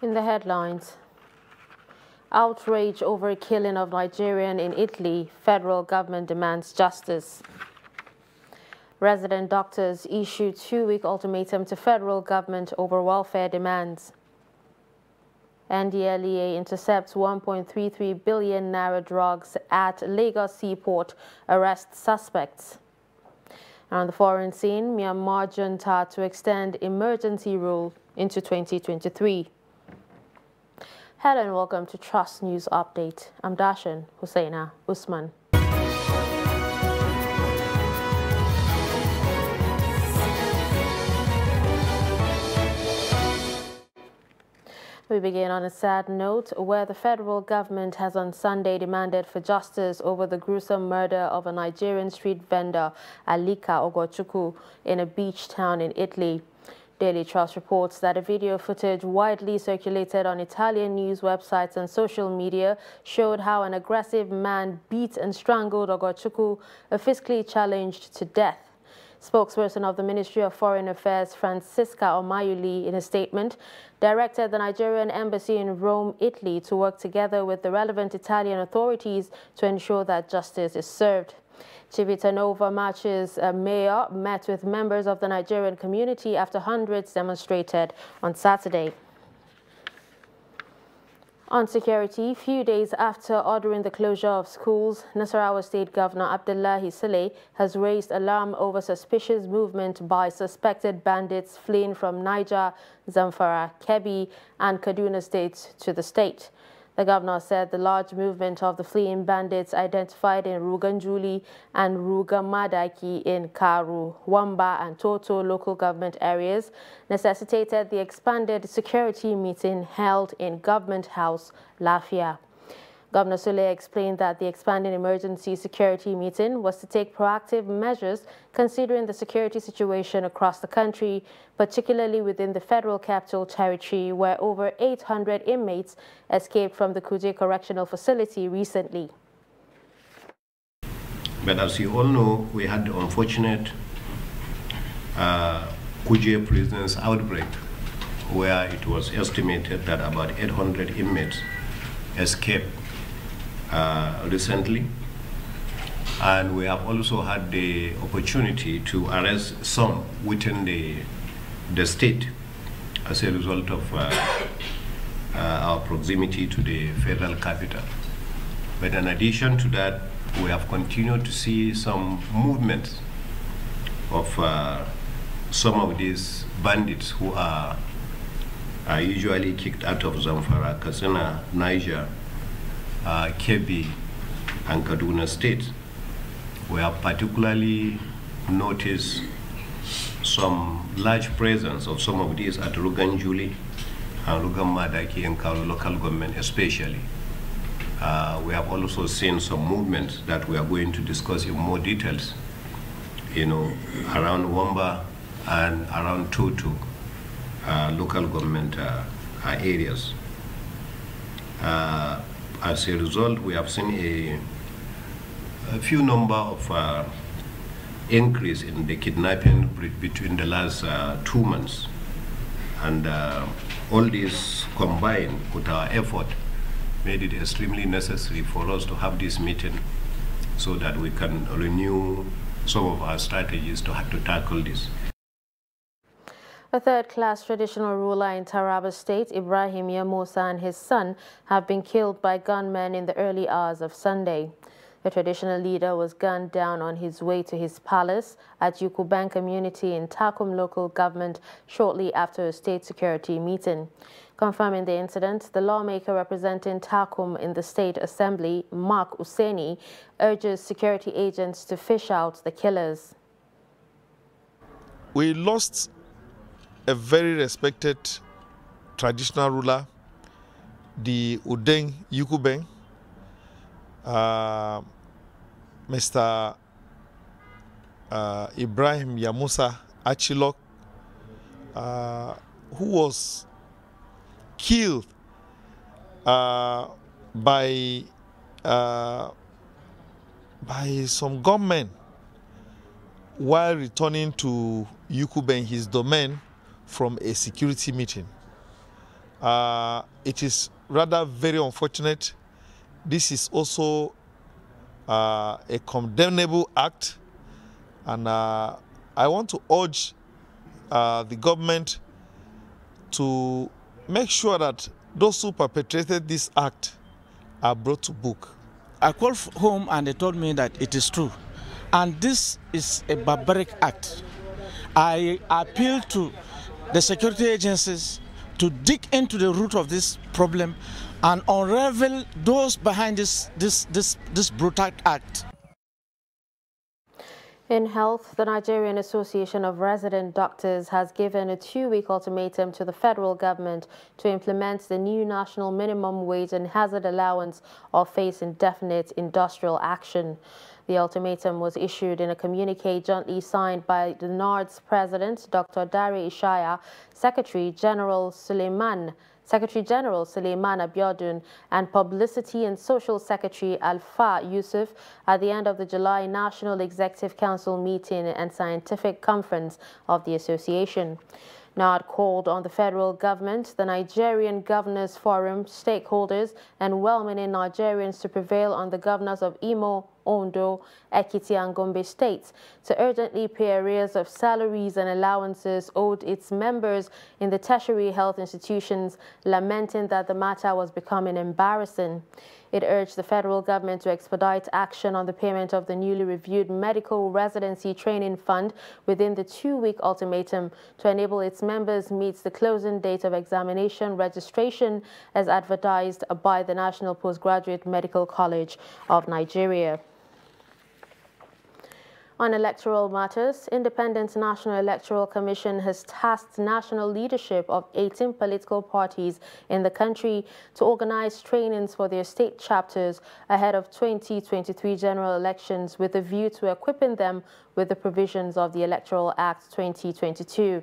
In the headlines, outrage over a killing of Nigerian in Italy. Federal government demands justice. Resident doctors issue 2-week ultimatum to federal government over welfare demands. NDLEA intercepts 1.33 billion naira drugs at Lagos Seaport, arrests suspects. On the foreign scene, Myanmar junta to extend emergency rule into 2023. Hello and welcome to Trust News Update. I'm Dashan Hussaina Usman. We begin on a sad note where the federal government has on Sunday demanded for justice over the gruesome murder of a Nigerian street vendor, Alika Ogochukwu, in a beach town in Italy. Daily Trust reports that a video footage widely circulated on Italian news websites and social media showed how an aggressive man beat and strangled Ogochukwu, a physically challenged, to death. Spokesperson of the Ministry of Foreign Affairs, Francisca Omayuli, in a statement, directed the Nigerian embassy in Rome, Italy, to work together with the relevant Italian authorities to ensure that justice is served. Civitanova March's mayor met with members of the Nigerian community after hundreds demonstrated on Saturday. On security, few days after ordering the closure of schools, Nasarawa State Governor Abdullahi Saleh has raised alarm over suspicious movement by suspected bandits fleeing from Niger, Zamfara, Kebbi, and Kaduna states to the state. The governor said the large movement of the fleeing bandits identified in Ruganjuli and Rugamadaki in Karu, Wamba, and Toto local government areas necessitated the expanded security meeting held in Government House, Lafia. Governor Sule explained that the expanded emergency security meeting was to take proactive measures considering the security situation across the country, particularly within the Federal Capital Territory, where over 800 inmates escaped from the Kuje Correctional Facility recently. But as you all know, we had the unfortunate Kuje prisoners outbreak, where it was estimated that about 800 inmates escaped recently, and we have also had the opportunity to arrest some within the state as a result of our proximity to the federal capital. But in addition to that, we have continued to see some movements of some of these bandits who are usually kicked out of Zamfara, Katsina, Niger, Kebbi, and Kaduna states. We have particularly noticed some large presence of some of these at Ruganjuli and Rugamadaki and Karu local government especially. We have also seen some movements that we are going to discuss in more details, around Wamba and around Toto local government areas. As a result, we have seen a few number of increase in the kidnapping between the last 2 months. And all this combined with our effort made it extremely necessary for us to have this meeting so that we can renew some of our strategies to tackle this. A third-class traditional ruler in Taraba State, Ibrahim Yamusa, and his son have been killed by gunmen in the early hours of Sunday. The traditional leader was gunned down on his way to his palace at Yukuban community in Takum local government shortly after a state security meeting. Confirming the incident, the lawmaker representing Takum in the State Assembly, Mark Useni, urges security agents to fish out the killers. We lost a very respected traditional ruler, the Udeng Yukubeng, Mr. Ibrahim Yamusa Achilok, who was killed by some gunmen while returning to Yukubeng, his domain, from a security meeting. It is rather very unfortunate. This is also a condemnable act, and I want to urge the government to make sure that those who perpetrated this act are brought to book. I called home and they told me that it is true, and this is a barbaric act. I appeal to the security agencies to dig into the root of this problem and unravel those behind this brutal act. In health, the Nigerian Association of Resident Doctors has given a 2-week ultimatum to the federal government to implement the new national minimum wage and hazard allowance or face indefinite industrial action. The ultimatum was issued in a communique jointly signed by the NARD's president, Dr. Dare Ishaya, Secretary General Suleiman Abiodun, and Publicity and Social Secretary Alfa Yusuf at the end of the July National Executive Council meeting and scientific conference of the association. NARD called on the federal government, the Nigerian Governors Forum, stakeholders, and well-meaning Nigerians to prevail on the governors of Imo, Ondo, Ekiti, and Gombe states to urgently pay arrears of salaries and allowances owed its members in the tertiary health institutions, lamenting that the matter was becoming embarrassing. It urged the federal government to expedite action on the payment of the newly reviewed Medical Residency Training Fund within the 2-week ultimatum to enable its members meet the closing date of examination registration as advertised by the National Postgraduate Medical College of Nigeria. On electoral matters, Independent National Electoral Commission has tasked national leadership of 18 political parties in the country to organize trainings for their state chapters ahead of 2023 general elections with a view to equipping them with the provisions of the Electoral Act 2022.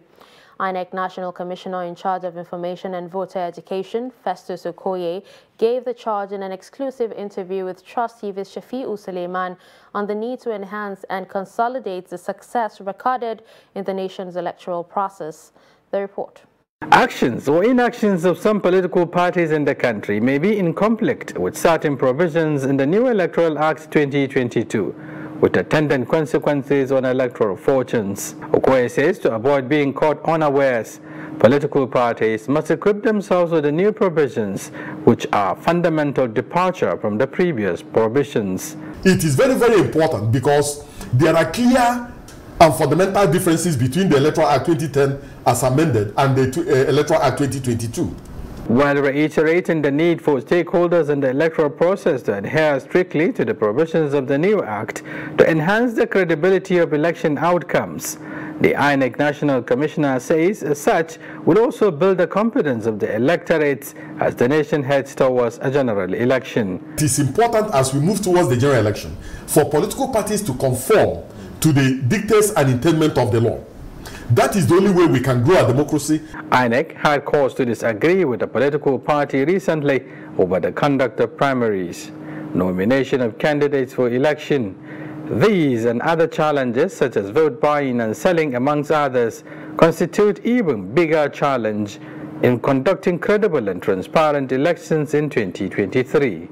INEC National Commissioner in charge of Information and Voter Education, Festus Okoye, gave the charge in an exclusive interview with Trust TV's Shafi'u Suleiman on the need to enhance and consolidate the success recorded in the nation's electoral process. The report. Actions or inactions of some political parties in the country may be in conflict with certain provisions in the new Electoral Act 2022. with attendant consequences on electoral fortunes. Okoye says to avoid being caught unawares, political parties must equip themselves with the new provisions, which are fundamental departure from the previous provisions. It is very, very important because there are clear and fundamental differences between the Electoral Act 2010 as amended and the Electoral Act 2022. While reiterating the need for stakeholders in the electoral process to adhere strictly to the provisions of the new Act to enhance the credibility of election outcomes, the INEC National Commissioner says as such will also build the confidence of the electorates as the nation heads towards a general election. It is important as we move towards the general election for political parties to conform to the dictates and intent of the law. That is the only way we can grow our democracy. INEC had cause to disagree with a political party recently over the conduct of primaries, nomination of candidates for election. These and other challenges, such as vote buying and selling amongst others, constitute even bigger challenge in conducting credible and transparent elections in 2023.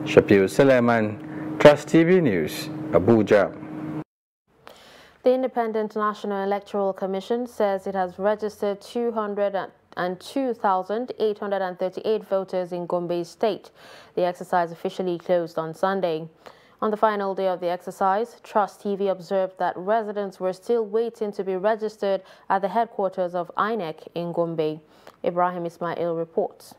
Shafi'u Suleiman, Trust TV News, Abuja. The Independent National Electoral Commission says it has registered 202,838 voters in Gombe State. The exercise officially closed on Sunday. On the final day of the exercise, Trust TV observed that residents were still waiting to be registered at the headquarters of INEC in Gombe. Ibrahim Ismail reports.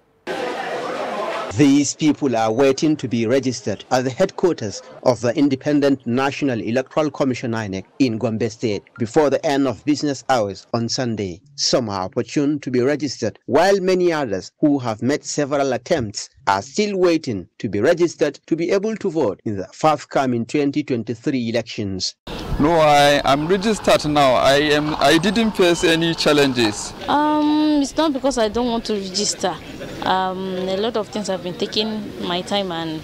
These people are waiting to be registered at the headquarters of the Independent National Electoral Commission INEC in Gombe State before the end of business hours on Sunday. Some are opportune to be registered, while many others who have made several attempts are still waiting to be registered to be able to vote in the forthcoming 2023 elections. No, I am registered now. I didn't face any challenges. It's not because I don't want to register. A lot of things have been taking my time, and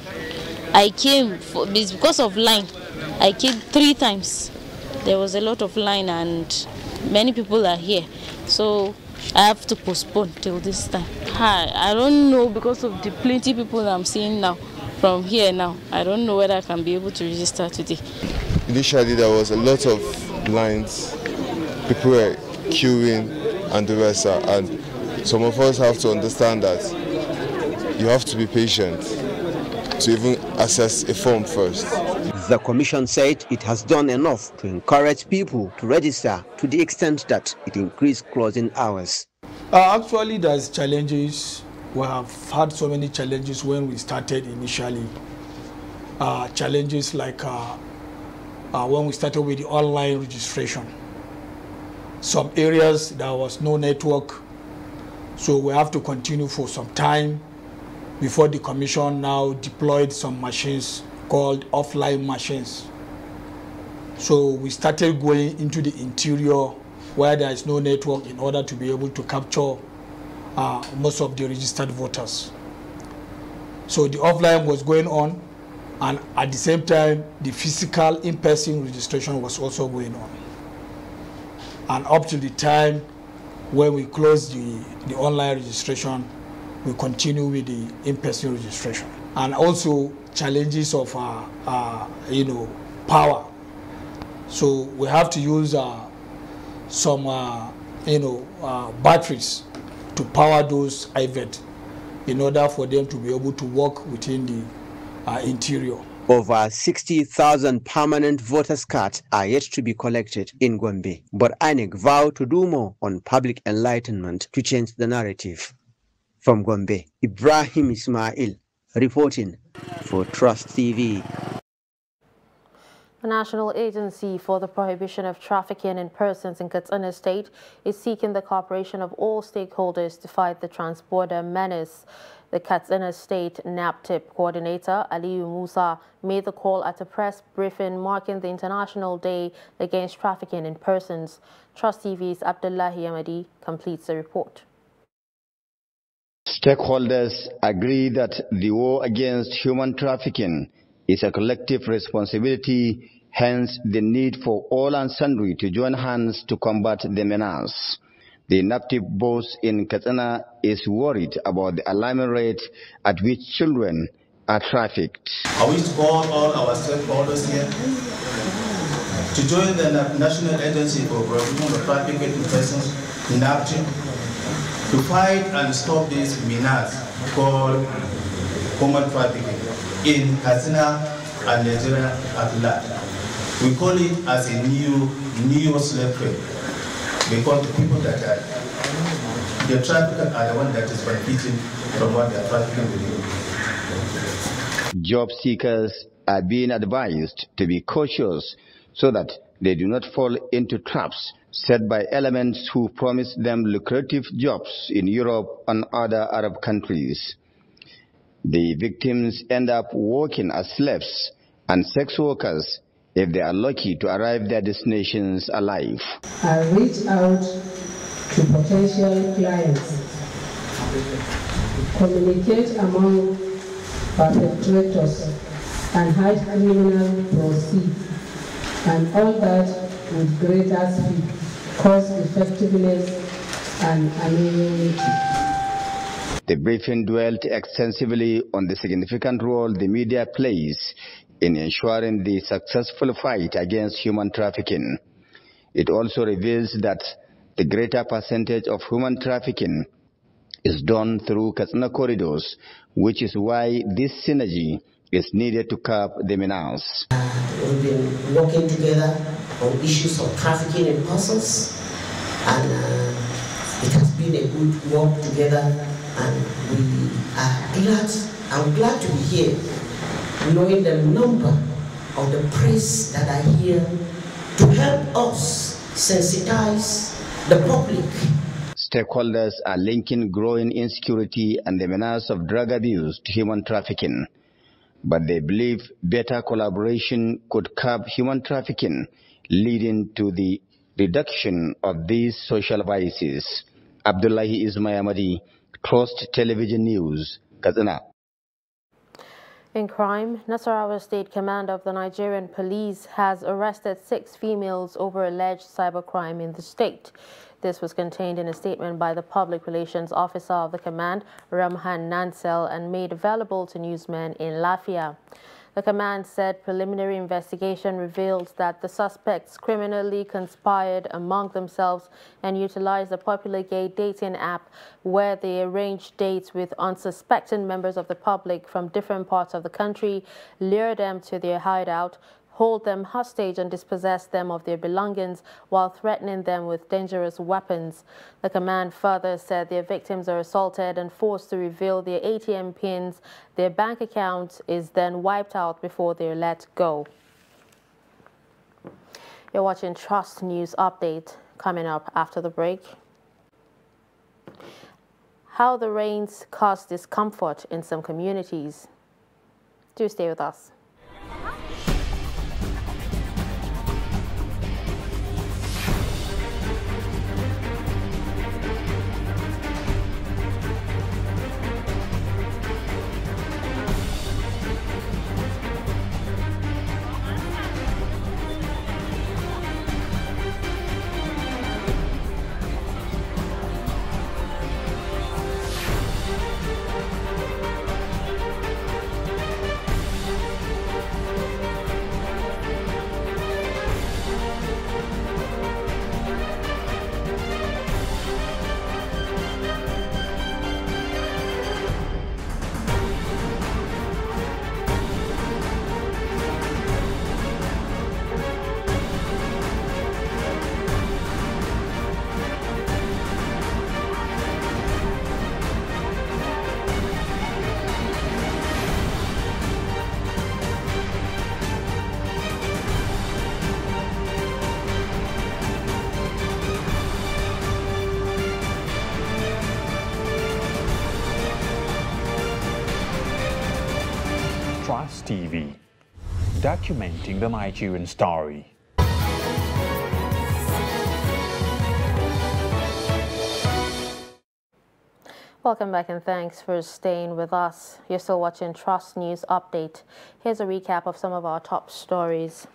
I came it's because of line. I came 3 times. There was a lot of line and many people are here, so I have to postpone till this time. I don't know, because of the plenty people I'm seeing now from here now. I don't know whether I can be able to register today. Initially, there was a lot of lines, people were queuing and the rest, and some of us have to understand that you have to be patient to even access a form first. The commission said it has done enough to encourage people to register to the extent that it increased closing hours. Actually, there's challenges. We have had so many challenges when we started initially. Challenges like when we started with the online registration. Some areas there was no network, so we have to continue for some time before the commission now deployed some machines called offline machines. So we started going into the interior where there is no network in order to be able to capture most of the registered voters. So the offline was going on, and at the same time the physical in-person registration was also going on. And up to the time when we closed the online registration, we continue with the in-person registration. And also challenges of power. So we have to use some batteries to power those IVET in order for them to be able to work within the interior. Over 60,000 permanent voters' cards are yet to be collected in Gombe, but INEC vow to do more on public enlightenment to change the narrative. From Gombe, Ibrahim Ismail reporting for Trust TV. The National Agency for the Prohibition of Trafficking in Persons in Katsina State is seeking the cooperation of all stakeholders to fight the transborder menace. The Katsina State NAPTIP coordinator, Aliyu Musa, made the call at a press briefing marking the International Day Against Trafficking in Persons. Trust TV's Abdullahi Amadi completes the report. Stakeholders agree that the war against human trafficking is a collective responsibility, hence the need for all and sundry to join hands to combat the menace. The NAPTIP boss in Katsina is worried about the alarming rate at which children are trafficked. I wish to call all our stakeholders here to join the National Agency for Prohibition of Trafficking in Persons, NAPTIP, to fight and stop this menace called human trafficking in Katsina and Nigeria at large. We call it as a new slave trade, because the people that are the traffickers are the ones that is benefiting from what they are trafficking with. Job seekers are being advised to be cautious so that they do not fall into traps set by elements who promise them lucrative jobs in Europe and other Arab countries. The victims end up working as slaves and sex workers if they are lucky to arrive their destinations alive. I reach out to potential clients, communicate among perpetrators, and hide criminal proceeds, and all that with greater speed, cost effectiveness, and anonymity. The briefing dwelt extensively on the significant role the media plays in ensuring the successful fight against human trafficking. It also reveals that the greater percentage of human trafficking is done through Katsina corridors, which is why this synergy is needed to curb the menace. We've been working together on issues of trafficking in persons, and it has been a good work together, and we are glad. I'm glad to be here, knowing the number of the press that are here to help us sensitize the public. Stakeholders are linking growing insecurity and the menace of drug abuse to human trafficking, but they believe better collaboration could curb human trafficking, leading to the reduction of these social vices. Abdullahi Ismail Amadi, Trust Television News, Katsina. In crime, Nasarawa State Commander of the Nigerian Police has arrested 6 females over alleged cybercrime in the state. This was contained in a statement by the Public Relations Officer of the command, Ramhan Nansel, and made available to newsmen in Lafia. The command said preliminary investigation revealed that the suspects criminally conspired among themselves and utilized the popular gay dating app where they arranged dates with unsuspecting members of the public from different parts of the country, lure them to their hideout, hold them hostage and dispossess them of their belongings while threatening them with dangerous weapons. The command further said their victims are assaulted and forced to reveal their ATM pins. Their bank account is then wiped out before they're let go. You're watching Trust News Update. Coming up after the break. How the rains cause discomfort in some communities. Do stay with us. Trust TV, documenting the Nigerian story. Welcome back and thanks for staying with us. You're still watching Trust News Update. Here's a recap of some of our top stories.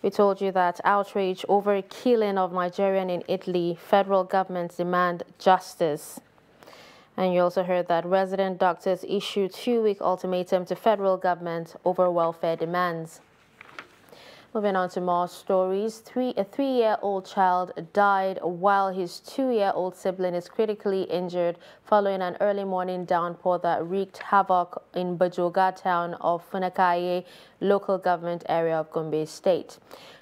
We told you that outrage over a killing of Nigerian in Italy, federal governments demand justice. And you also heard that resident doctors issued 2-week ultimatum to federal government over welfare demands. Moving on to more stories. A 3-year-old child died while his 2-year-old sibling is critically injured following an early morning downpour that wreaked havoc in Bajoga town of Funakaye, local government area of Gombe State.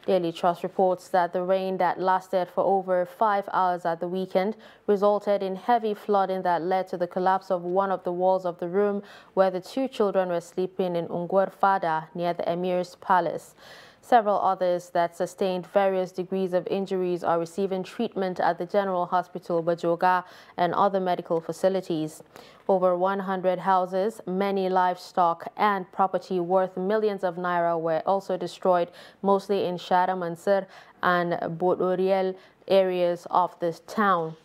Daily Trust reports that the rain that lasted for over 5 hours at the weekend resulted in heavy flooding that led to the collapse of one of the walls of the room where the 2 children were sleeping in Ungwer Fada near the Emir's palace. Several others that sustained various degrees of injuries are receiving treatment at the General Hospital Bajoga and other medical facilities. Over 100 houses, many livestock and property worth millions of naira were also destroyed, mostly in Shara Mansur and Bodoriel areas of this town.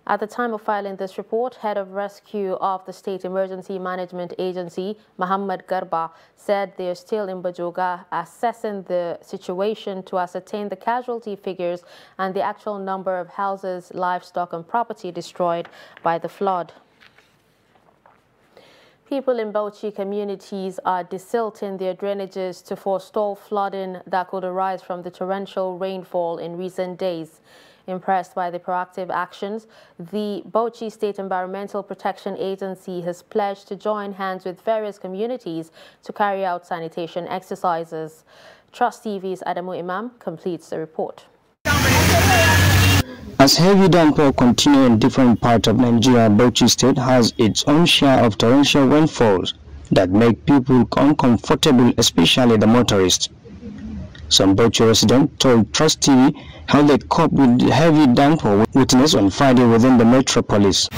At the time of filing this report, Head of Rescue of the State Emergency Management Agency, Muhammad Garba, said they are still in Bajoga assessing the situation to ascertain the casualty figures and the actual number of houses, livestock and property destroyed by the flood. People in Bauchi communities are desilting their drainages to forestall flooding that could arise from the torrential rainfall in recent days. Impressed by the proactive actions, the Bauchi State Environmental Protection Agency has pledged to join hands with various communities to carry out sanitation exercises. Trust TV's Adamu Imam completes the report. As heavy downpour continue in different parts of Nigeria, Bauchi State has its own share of torrential rainfalls that make people uncomfortable, especially the motorists. Some Bauchi residents told Trust TV how they cope with the heavy downpour witnessed on Friday within the metropolis.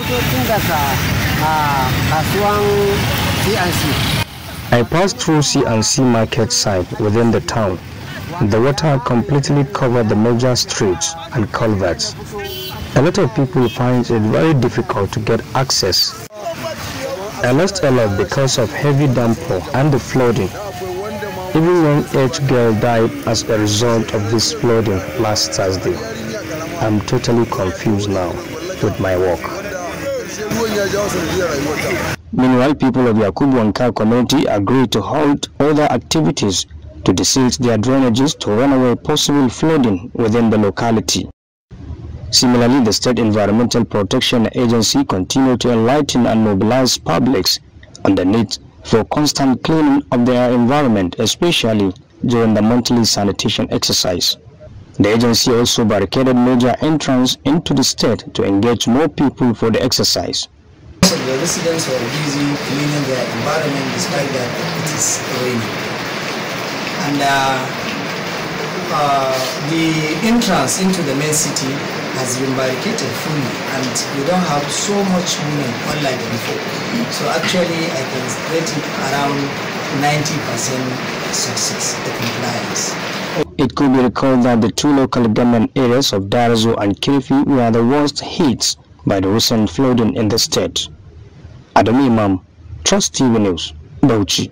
I passed through C&C market site within the town. The water completely covered the major streets and culverts. A lot of people find it very difficult to get access. I lost a lot because of heavy downpour and the flooding. Even one 8 girl died as a result of this flooding last Thursday. I'm totally confused now with my work. Meanwhile, people of Yakubu and Ka community agreed to halt other activities to desilt their drainages to run away possible flooding within the locality. Similarly, the State Environmental Protection Agency continued to enlighten and mobilize publics on the need for constant cleaning of their environment, especially during the monthly sanitation exercise. The agency also barricaded major entrance into the state to engage more people for the exercise. Most of the residents were busy cleaning their environment despite that it is raining. And the entrance into the main city has been barricaded fully, and we don't have so much movement unlike before. So actually I can rate it around 90% success, the compliance. It could be recalled that the two local government areas of Darazo and Kirifi were the worst hit by the recent flooding in the state. Adam Imam, Trust TV News, Bauchi.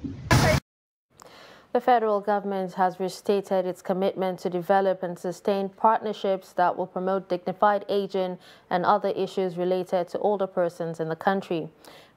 The federal government has restated its commitment to develop and sustain partnerships that will promote dignified aging and other issues related to older persons in the country.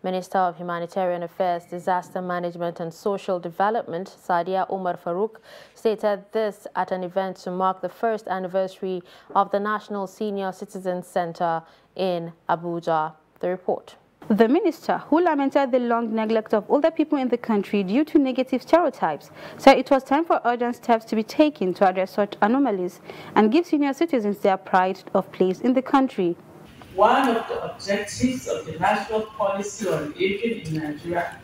Minister of Humanitarian Affairs, Disaster Management and Social Development, Sadia Umar Farouk, stated this at an event to mark the first anniversary of the National Senior Citizens Center in Abuja. The report. The minister, who lamented the long neglect of older people in the country due to negative stereotypes, said it was time for urgent steps to be taken to address such anomalies and give senior citizens their pride of place in the country. One of the objectives of the National Policy on Aging in Nigeria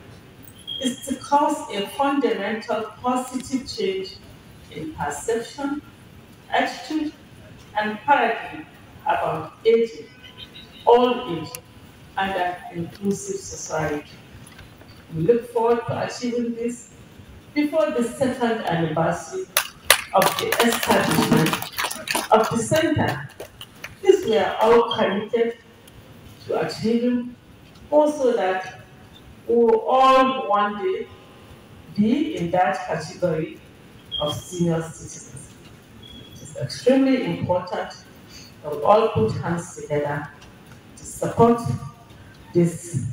is to cause a fundamental positive change in perception, attitude, and paradigm about aging, old age, and an inclusive society. We look forward to achieving this before the second anniversary of the establishment of the center. This we are all committed to achieving, also that we will all one day be in that category of senior citizens. It is extremely important that we all put hands together to support this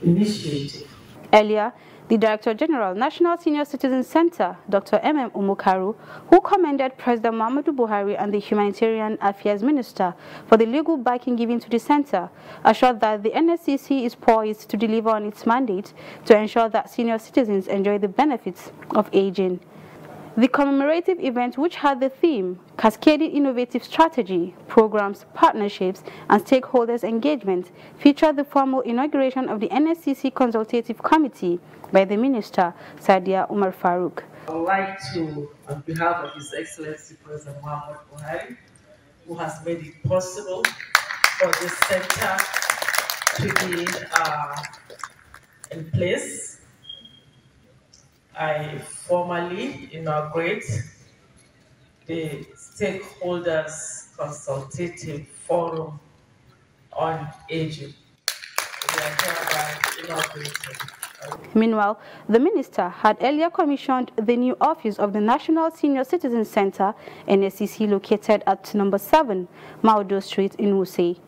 initiative. Earlier, the Director General, National Senior Citizen Center, Dr. M.M. Umukaru, who commended President Muhammadu Buhari and the Humanitarian Affairs Minister for the legal backing given to the center, assured that the NSCC is poised to deliver on its mandate to ensure that senior citizens enjoy the benefits of aging. The commemorative event, which had the theme Cascading Innovative Strategy, Programs, Partnerships, and Stakeholders Engagement, featured the formal inauguration of the NSCC Consultative Committee by the Minister, Sadia Umar Farouk. I would like to, on behalf of His Excellency President Muhammadu Buhari, who has made it possible for this center to be in place, I formally inaugurate the Stakeholders Consultative Forum on Aging. We are hereby inaugurated. Meanwhile, the minister had earlier commissioned the new office of the National Senior Citizen Center, NSCC, located at number 7, Maudo Street in Wuse.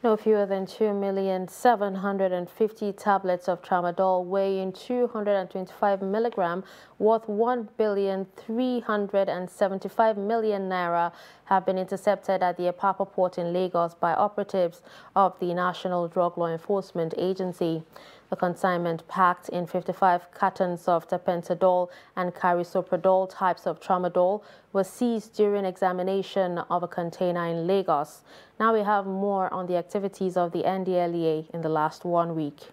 No fewer than 2,750,000 tablets of tramadol weighing 225 milligram worth 1,375,000,000 naira have been intercepted at the Apapa port in Lagos by operatives of the National Drug Law Enforcement Agency. The consignment, packed in 55 cartons of tapentadol and carisoprodol types of tramadol, was seized during examination of a container in Lagos. Now we have more on the activities of the NDLEA in the last 1 week.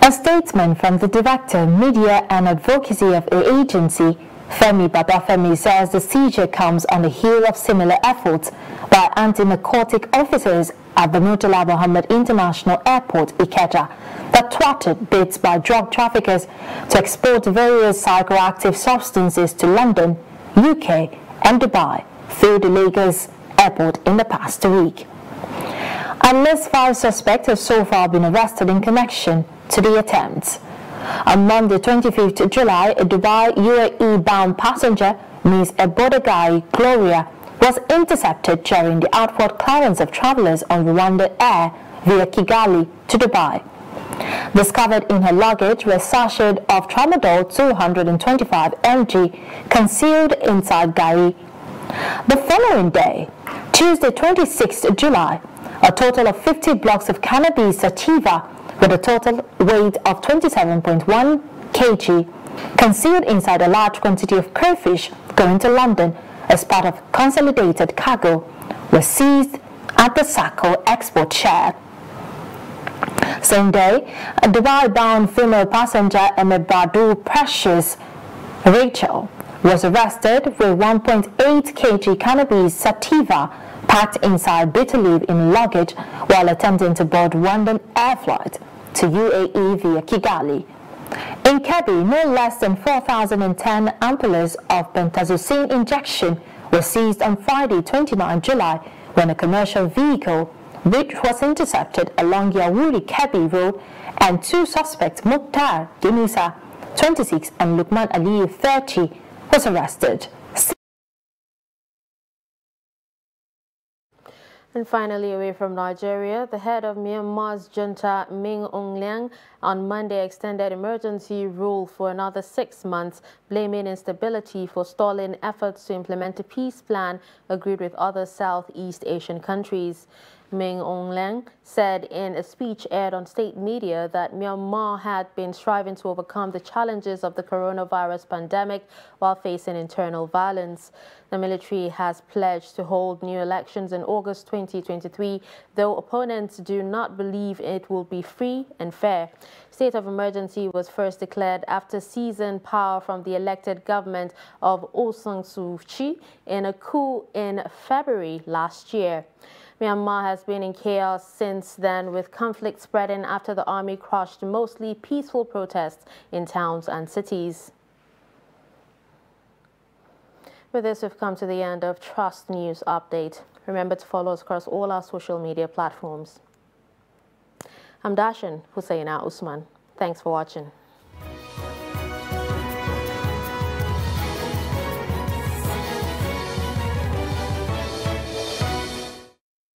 A statement from the Director, Media and Advocacy of the agency, Femi Babafemi, says the seizure comes on the heel of similar efforts by anti-narcotic officers at the Murtala Mohammed International Airport, Ikeja, that thwarted bids by drug traffickers to export various psychoactive substances to London, UK and Dubai through the Lagos airport in the past week. At least 5 suspects have so far been arrested in connection to the attempts. On Monday, 25th July, a Dubai UAE-bound passenger, Ms. Ebodegai Gloria, was intercepted during the outward clearance of travelers on Rwandan Air via Kigali to Dubai. Discovered in her luggage were sachets of tramadol 225 mg concealed inside gari. The following day, Tuesday 26th July, a total of 50 blocks of cannabis sativa with a total weight of 27.1 kg concealed inside a large quantity of crayfish going to London as part of consolidated cargo was seized at the Sako export shed. Same day, a Dubai-bound female passenger Emebadu Precious Rachel was arrested with 1.8 kg cannabis sativa packed inside bitter leaf in luggage while attempting to board Rwandan air flight to UAE via Kigali. In Kebbi, no less than 4,010 ampoules of pentazocine injection were seized on Friday, 29 July, when a commercial vehicle, which was intercepted along Yawuri Kebbi Road, and two suspects, Mukhtar Ginusa, 26, and Lukman Aliyu, 30, was arrested. And finally, away from Nigeria, the head of Myanmar's junta, Min Aung Hlaing, on Monday extended emergency rule for another 6 months, blaming instability for stalling efforts to implement a peace plan agreed with other Southeast Asian countries. Min Aung Hlaing said in a speech aired on state media that Myanmar had been striving to overcome the challenges of the coronavirus pandemic while facing internal violence. The military has pledged to hold new elections in August 2023, though opponents do not believe it will be free and fair. State of emergency was first declared after seizing power from the elected government of Aung San Suu Kyi in a coup in February last year. Myanmar has been in chaos since then, with conflict spreading after the army crushed mostly peaceful protests in towns and cities. With this, we've come to the end of Trust News Update. Remember to follow us across all our social media platforms. I'm Dashan Hussaina Usman. Thanks for watching.